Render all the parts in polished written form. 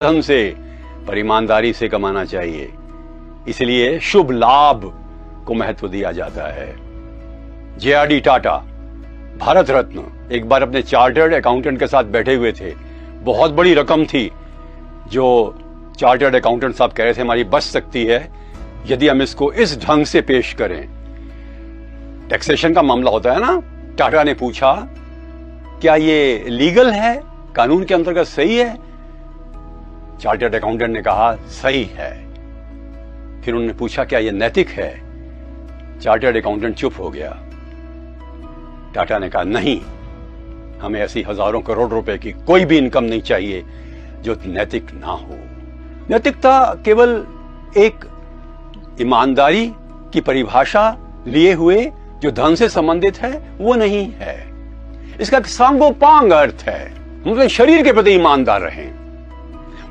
ढंग से पर ईमानदारी से कमाना चाहिए। इसलिए शुभ लाभ को महत्व दिया जाता है। जे.आर.डी. टाटा, भारत रत्न, एक बार अपने चार्टर्ड अकाउंटेंट के साथ बैठे हुए थे। बहुत बड़ी रकम थी जो चार्टर्ड अकाउंटेंट साहब कह रहे थे हमारी बच सकती है यदि हम इसको इस ढंग से पेश करें। टैक्सेशन का मामला होता है ना। टाटा ने पूछा क्या ये लीगल है, कानून के अंतर्गत सही है? चार्टर्ड अकाउंटेंट ने कहा सही है। फिर उन्होंने पूछा क्या ये नैतिक है? चार्टर्ड अकाउंटेंट चुप हो गया। टाटा ने कहा नहीं, हमें ऐसी हजारों करोड़ रुपए की कोई भी इनकम नहीं चाहिए जो नैतिक ना हो। नैतिकता केवल एक ईमानदारी की परिभाषा लिए हुए जो धन से संबंधित है वो नहीं है। इसका सांगोपांग अर्थ है हम अपने शरीर के प्रति ईमानदार रहें,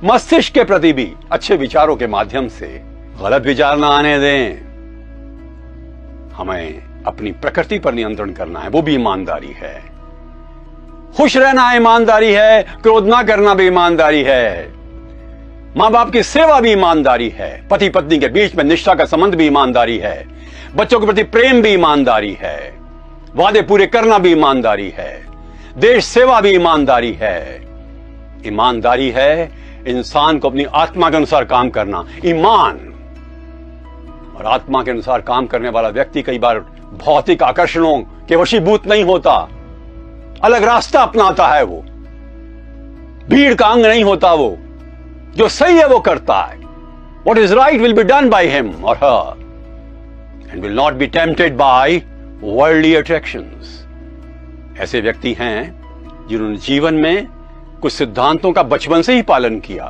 मस्तिष्क के प्रति भी अच्छे विचारों के माध्यम से गलत विचार ना आने दें। हमें अपनी प्रकृति पर नियंत्रण करना है, वो भी ईमानदारी है। खुश रहना ईमानदारी है, क्रोध ना करना भी ईमानदारी है। मां बाप की सेवा भी ईमानदारी है, पति पत्नी के बीच में निष्ठा का संबंध भी ईमानदारी है, बच्चों के प्रति प्रेम भी ईमानदारी है, वादे पूरे करना भी ईमानदारी है, देश सेवा भी ईमानदारी है। ईमानदारी है इंसान को अपनी आत्मा के अनुसार काम करना। ईमान और आत्मा के अनुसार काम करने वाला व्यक्ति कई बार भौतिक आकर्षणों के वशीभूत नहीं होता, अलग रास्ता अपनाता है। वो भीड़ का अंग नहीं होता, वो जो सही है वो करता है। What is right will be done by him or her and will not be tempted by worldly attractions. ऐसे व्यक्ति हैं जिन्होंने जीवन में कुछ सिद्धांतों का बचपन से ही पालन किया।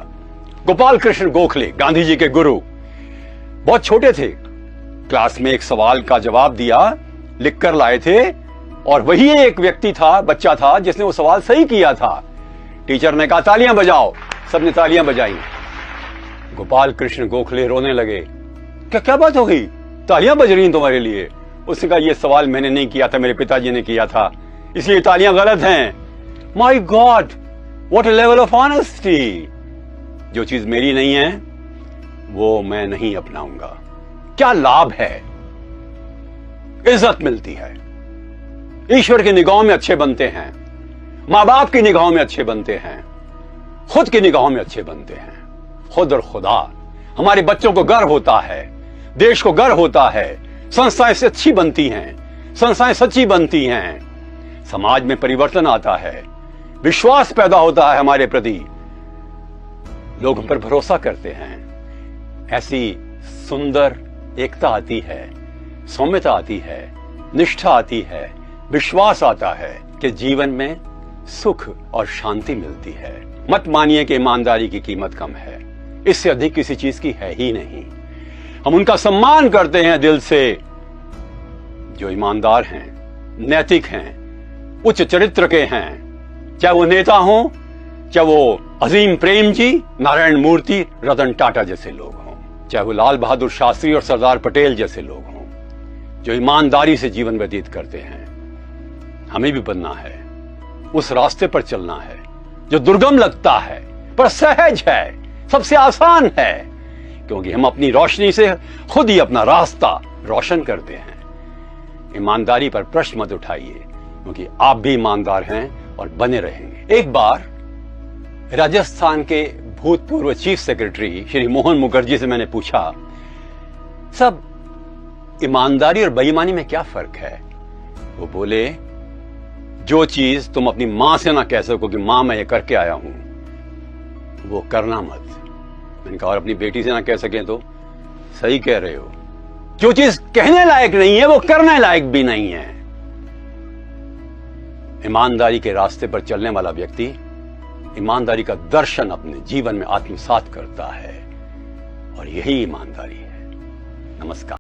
गोपाल कृष्ण गोखले, गांधी जी के गुरु, बहुत छोटे थे, क्लास में एक सवाल का जवाब दिया, लिख कर लाए थे, और वही एक व्यक्ति था, बच्चा था, जिसने वो सवाल सही किया था। टीचर ने कहा तालियां बजाओ, सबने तालियां बजाई। गोपाल कृष्ण गोखले रोने लगे। क्या बात हो गई, तालियां बज रही हैं तुम्हारे लिए? उसने कहा यह सवाल मैंने नहीं किया था, मेरे पिताजी ने किया था, इसलिए तालियां गलत हैं। My God, what a level of honesty. जो चीज मेरी नहीं है वो मैं नहीं अपनाऊंगा। क्या लाभ है? इज्जत मिलती है, ईश्वर की निगाहों में अच्छे बनते हैं, मां बाप की निगाहों में अच्छे बनते हैं, खुद की निगाहों में अच्छे बनते हैं। खुद और खुदा, हमारे बच्चों को गर्व होता है, देश को गर्व होता है, संस्थाएं से अच्छी बनती हैं, संस्थाएं सच्ची बनती हैं, समाज में परिवर्तन आता है, विश्वास पैदा होता है हमारे प्रति, लोग हम पर भरोसा करते हैं। ऐसी सुंदर एकता आती है, सौम्यता आती है, निष्ठा आती है, विश्वास आता है कि जीवन में सुख और शांति मिलती है। मत मानिए कि ईमानदारी की कीमत कम है, इससे अधिक किसी चीज की है ही नहीं। हम उनका सम्मान करते हैं दिल से जो ईमानदार हैं, नैतिक हैं, उच्च चरित्र के हैं, चाहे वो नेता हो, चाहे वो अजीम प्रेम जी, नारायण मूर्ति, रतन टाटा जैसे लोग हों, चाहे वो लाल बहादुर शास्त्री और सरदार पटेल जैसे लोग हों, जो ईमानदारी से जीवन व्यतीत करते हैं। हमें भी बनना है, उस रास्ते पर चलना है जो दुर्गम लगता है पर सहज है, सबसे आसान है, क्योंकि हम अपनी रोशनी से खुद ही अपना रास्ता रोशन करते हैं। ईमानदारी पर प्रश्न मत उठाइए, क्योंकि आप भी ईमानदार हैं और बने रहेंगे। एक बार राजस्थान के भूतपूर्व चीफ सेक्रेटरी श्री मोहन मुखर्जी से मैंने पूछा, सब ईमानदारी और बेईमानी में क्या फर्क है? वो बोले जो चीज तुम अपनी मां से ना कह सको कि मां मैं ये करके आया हूं, वो करना मत। मैंने कहा और अपनी बेटी से ना कह सके तो? सही कह रहे हो, जो चीज कहने लायक नहीं है वो करने लायक भी नहीं है। ईमानदारी के रास्ते पर चलने वाला व्यक्ति ईमानदारी का दर्शन अपने जीवन में आत्मसात करता है, और यही ईमानदारी है। नमस्कार।